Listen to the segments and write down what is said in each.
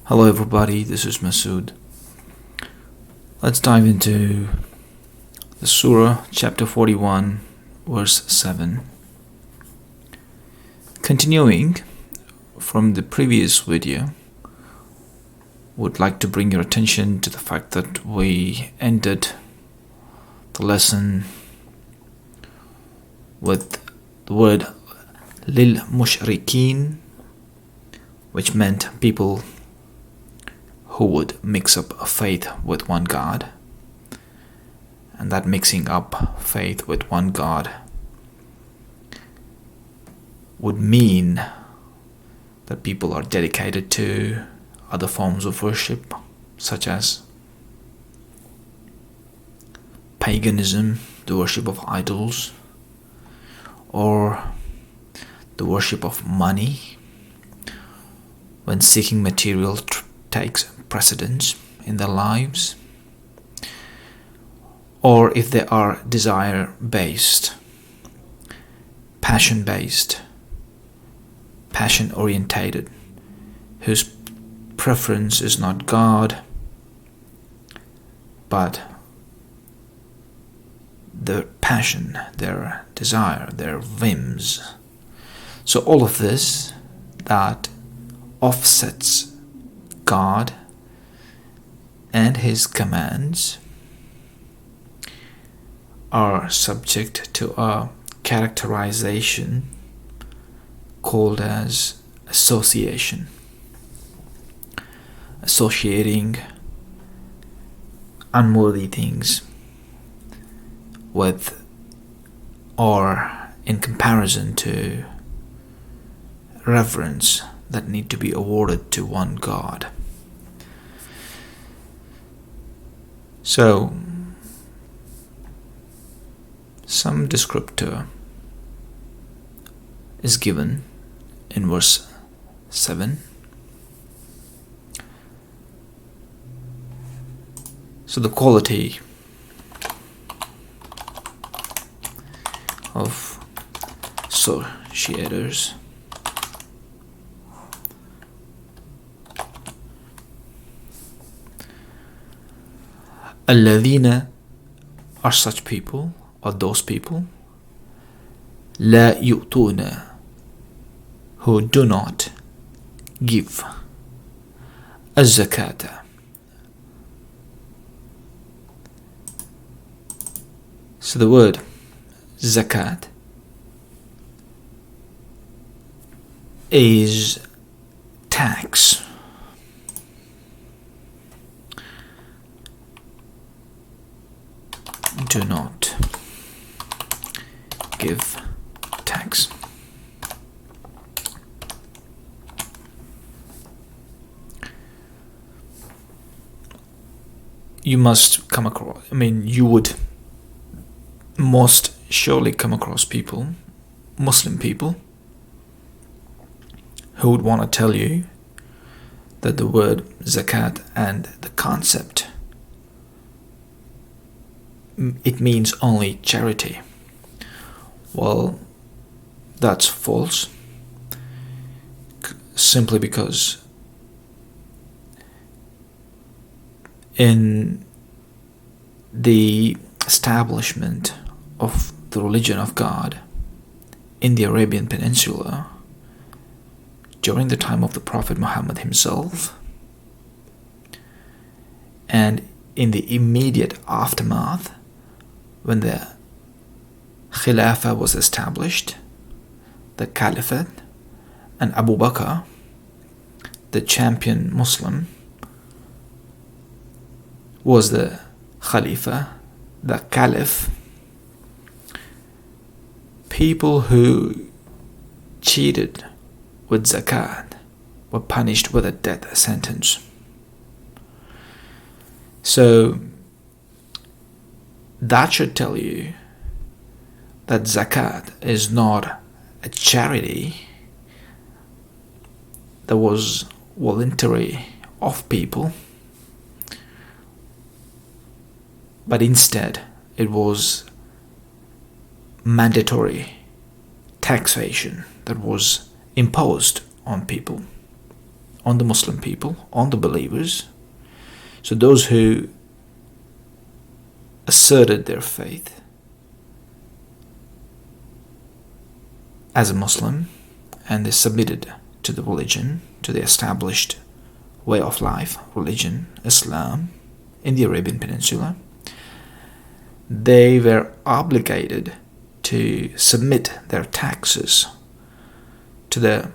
Hello everybody, this is Masood. Let's dive into the Surah, chapter 41, verse 7. Continuing from the previous video, would like to bring your attention to the fact that we ended the lesson with the word lil mushrikeen, which meant people who would mix up faith with one God, and that mixing up faith with one God would mean that people are dedicated to other forms of worship, such as paganism, the worship of idols, or the worship of money, when seeking material takes precedence in their lives, or if they are desire-based, passion-based, passion-orientated, whose preference is not God, but their passion, their desire, their whims. So all of this that offsets God and His commands are subject to a characterization called as association. Associating unworthy things with or in comparison to reverence that need to be awarded to one God. So, some descriptor is given in verse 7. So the quality of associators الذين are such people, or those people, لا يؤتون, who do not give الزكاة. So the word zakat is tax. Do not give tax. You must come across, you would most surely come across people, Muslim people, who would want to tell you that the word zakat and the concept, it means only charity. Well, that's false, simply because in the establishment of the religion of God in the Arabian Peninsula during the time of the Prophet Muhammad himself, and in the immediate aftermath when the Khilafah was established, the Caliphate, and Abu Bakr, the champion Muslim, was the Khalifa, the Caliph. People who cheated with zakat were punished with a death sentence. So that should tell you that zakat is not a charity that was voluntary of people, but instead it was mandatory taxation that was imposed on people, on the Muslim people, on the believers. So those who asserted their faith as a Muslim and they submitted to the religion, to the established way of life, religion, Islam, in the Arabian Peninsula, they were obligated to submit their taxes to the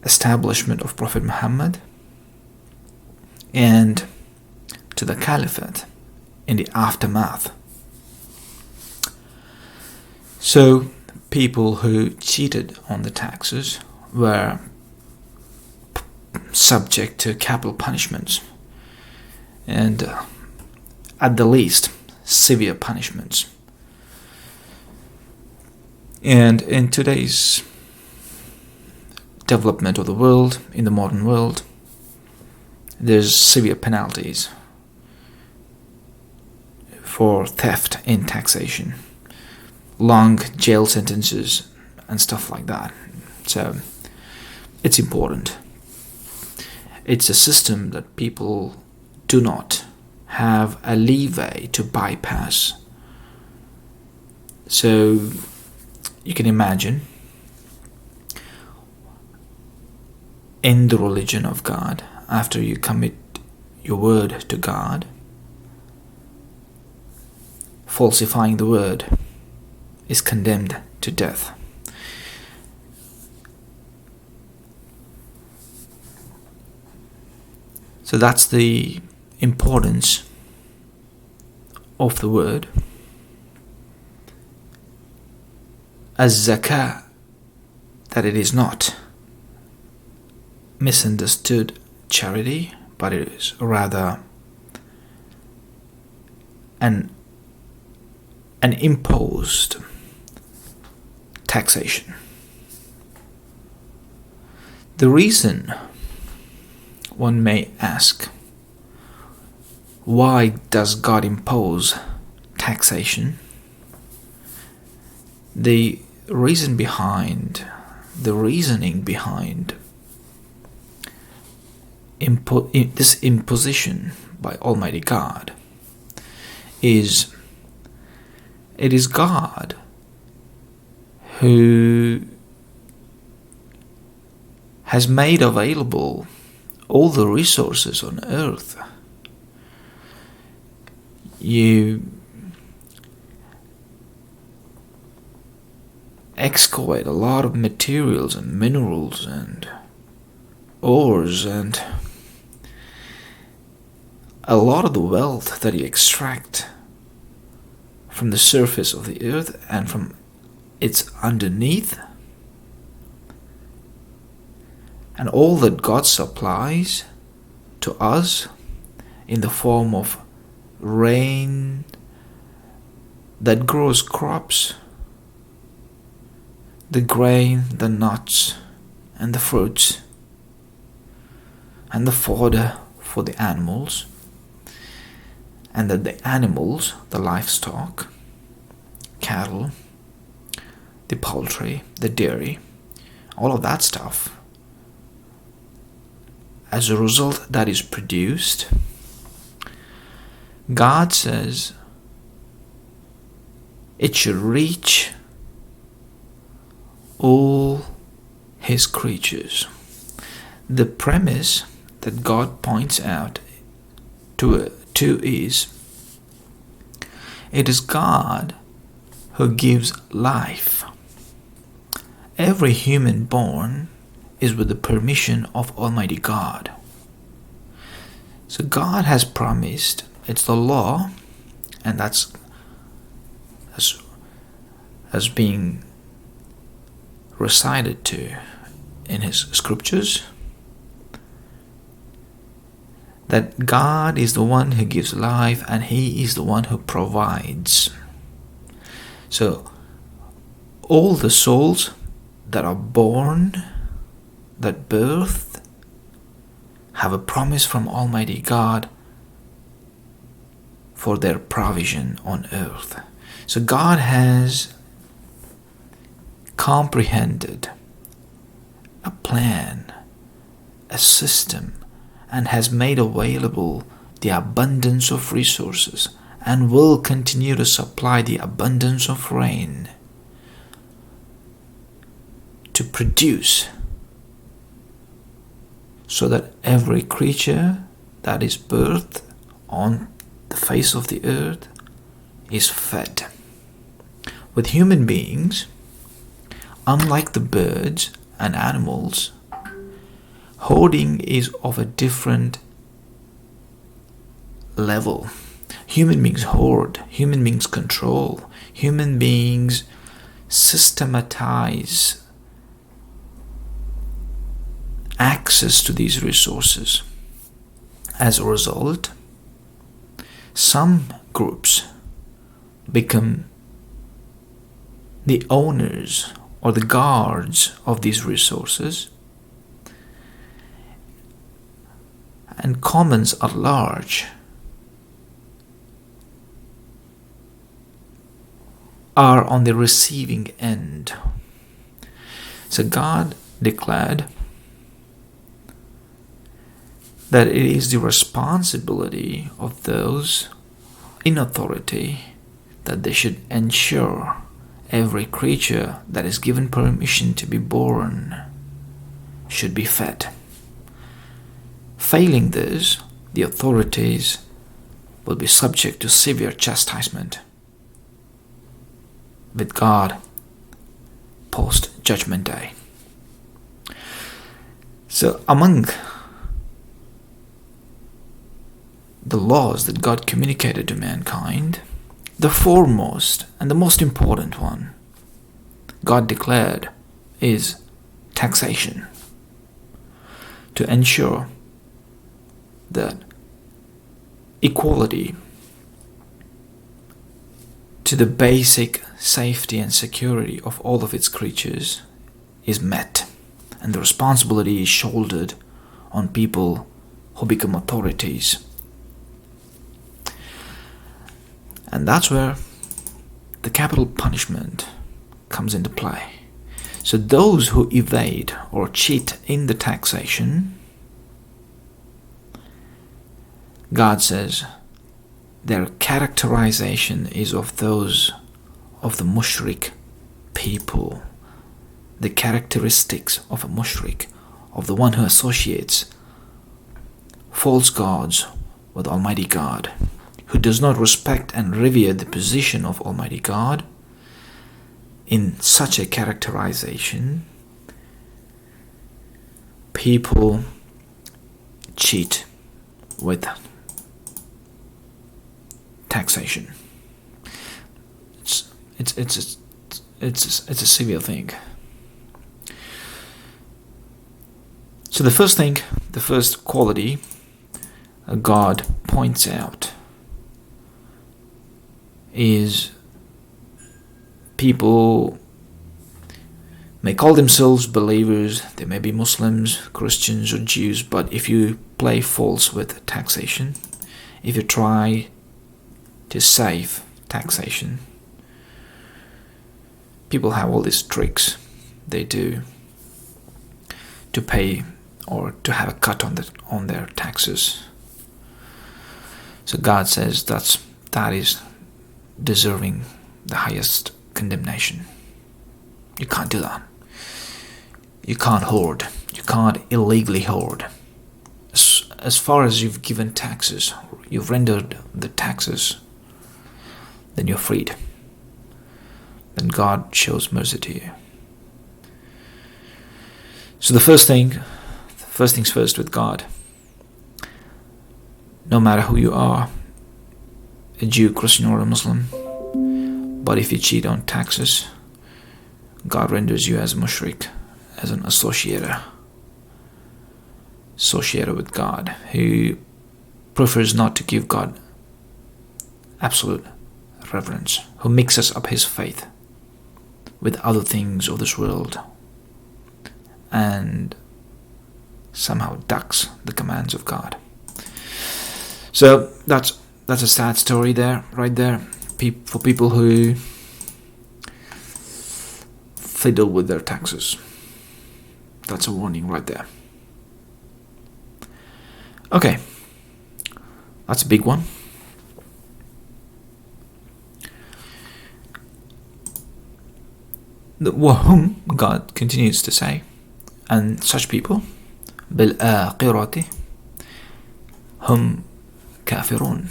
establishment of Prophet Muhammad and to the Caliphate in the aftermath. So people who cheated on the taxes were subject to capital punishments and at the least severe punishments. And in today's development of the world, in the modern world, there's severe penalties for theft in taxation, long jail sentences and stuff like that. So it's important. It's a system that people do not have a leeway to bypass. So you can imagine, in the religion of God, after you commit your word to God, falsifying the word is condemned to death. So that's the importance of the word. As zakah, that it is not misunderstood charity, but it is rather an imposed taxation. The reason, one may ask, why does God impose taxation? The reasoning behind this imposition by Almighty God is, it is God who has made available all the resources on earth. You excavate a lot of materials and minerals and ores, and a lot of the wealth that you extract from the surface of the earth and from its underneath, and all that God supplies to us in the form of rain that grows crops, the grain, the nuts, and the fruits, and the fodder for the animals, and that the animals, the livestock, cattle, the poultry, the dairy, all of that stuff, as a result that is produced, God says it should reach all His creatures. The premise that God points out to is, it is God who gives life. Every human born is with the permission of Almighty God. So God has promised, it's the law, and that's as being recited to in His scriptures, that God is the one who gives life and He is the one who provides. So all the souls that are born, that birth, have a promise from Almighty God for their provision on earth. So God has comprehended a plan, a system, and has made available the abundance of resources and will continue to supply the abundance of rain to produce, so that every creature that is birthed on the face of the earth is fed. With human beings, unlike the birds and animals, hoarding is of a different level. Human beings hoard, human beings control, human beings systematize access to these resources. As a result, some groups become the owners or the guards of these resources, and commons at large are on the receiving end. So God declared that it is the responsibility of those in authority that they should ensure every creature that is given permission to be born should be fed. Failing this, the authorities will be subject to severe chastisement with God post-Judgment Day. So among the laws that God communicated to mankind, the foremost and the most important one God declared is taxation, to ensure that equality to the basic safety and security of all of its creatures is met, and the responsibility is shouldered on people who become authorities. And that's where the capital punishment comes into play. So those who evade or cheat in the taxation, God says their characterization is of those of the mushrik people. The characteristics of a mushrik, of the one who associates false gods with Almighty God, who does not respect and revere the position of Almighty God. In such a characterization, people cheat with taxation. It's a severe thing. So the first quality God points out is people may call themselves believers, they may be Muslims, Christians or Jews, but if you play false with taxation, if you try to save taxation, people have all these tricks they do to pay or to have a cut on their taxes. So God says that is deserving the highest condemnation. You can't do that. You can't hoard. You can't illegally hoard. As far as you've given taxes, you've rendered the taxes, then you're freed. Then God shows mercy to you. So the first things first with God. No matter who you are, a Jew, Christian or a Muslim, but if you cheat on taxes, God renders you as a mushrik, as an associator with God, who prefers not to give God absolute reverence, who mixes up his faith with other things of this world and somehow ducks the commands of God. So that's a sad story there, right there, for people who fiddle with their taxes. That's a warning right there. Okay, that's a big one. وهم, God continues to say, and such people بالآخرة هم كافرون.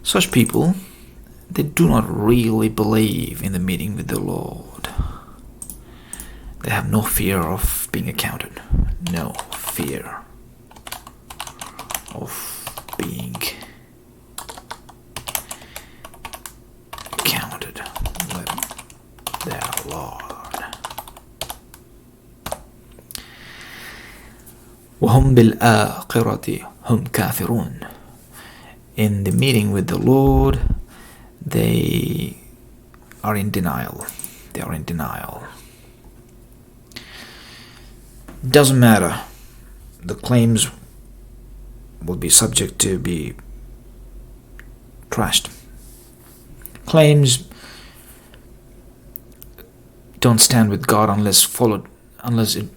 Such people, they do not really believe in the meeting with the Lord. They have no fear of being accounted. No fear of being counted with their Lord. وهم بالآخرة هم كافرون. In the meeting with the Lord, they are in denial. They are in denial. Doesn't matter. The claims will be subject to be trashed. Claims don't stand with God unless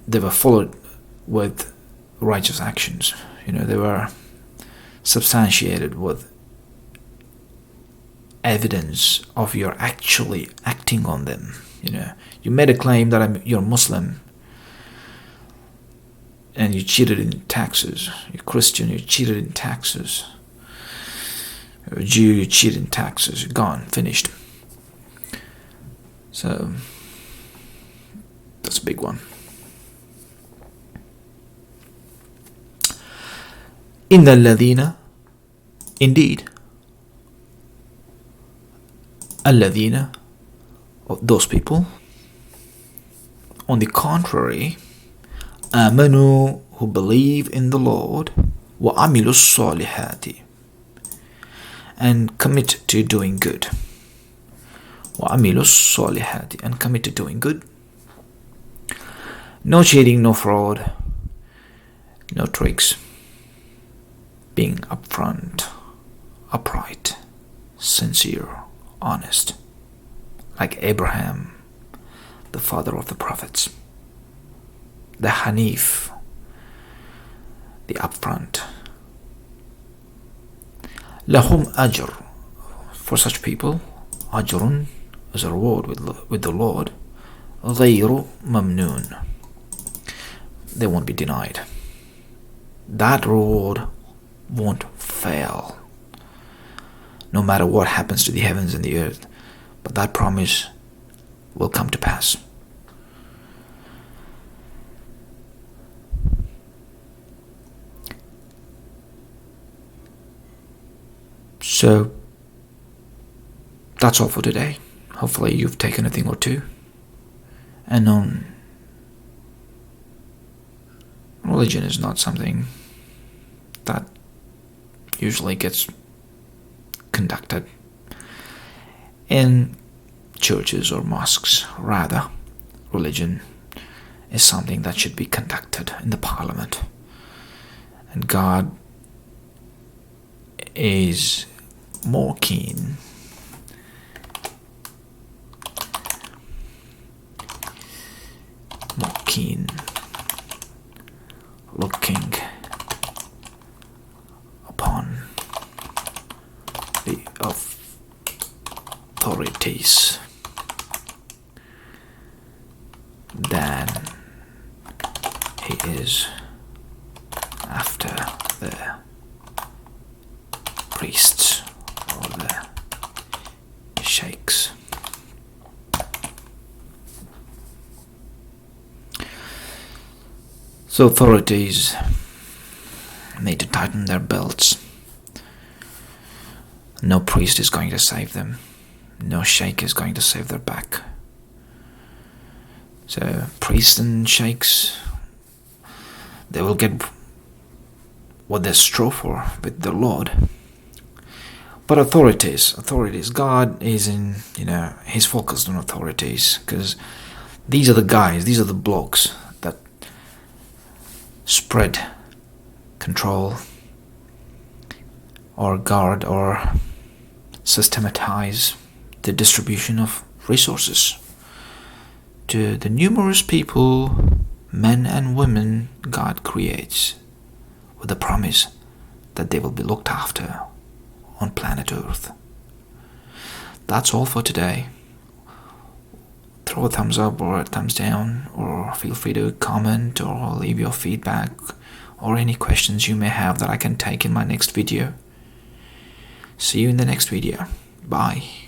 they were followed with righteous actions. They were substantiated with evidence of your actually acting on them. You made a claim that you're Muslim and you cheated in taxes. You're Christian, you cheated in taxes. You're a Jew, you cheated in taxes. You're gone, finished. So that's a big one. إن الذين, indeed, الذين, those people, on the contrary, آمنوا, who believe in the Lord, وعملوا الصالحات, and commit to doing good. وعملوا الصالحات, and commit to doing good. No cheating, no fraud, no tricks. Being upfront, upright, sincere, honest, like Abraham, the father of the prophets, the Hanif, the upfront. Lahum ajr, for such people, ajrun is a reward with the Lord, غير mamnoon, they won't be denied. That reward won't fail, no matter what happens to the heavens and the earth, but that promise will come to pass. So that's all for today. Hopefully you've taken a thing or two and known religion is not something that usually gets conducted in churches or mosques. Rather, religion is something that should be conducted in the parliament. And God is more keen looking upon the authorities than he is after the priests or the sheikhs. So authorities need to tighten their belts. No priest is going to save them. No sheikh is going to save their back. So priests and sheikhs, they will get what they strove for with the Lord. But authorities, God is he's focused on authorities, because these are the guys, these are the blokes that spread, control, or guard, or systematize the distribution of resources to the numerous people, men and women God creates with the promise that they will be looked after on planet Earth. That's all for today. Throw a thumbs up or a thumbs down, or feel free to comment or leave your feedback or any questions you may have that I can take in my next video. See you in the next video. Bye.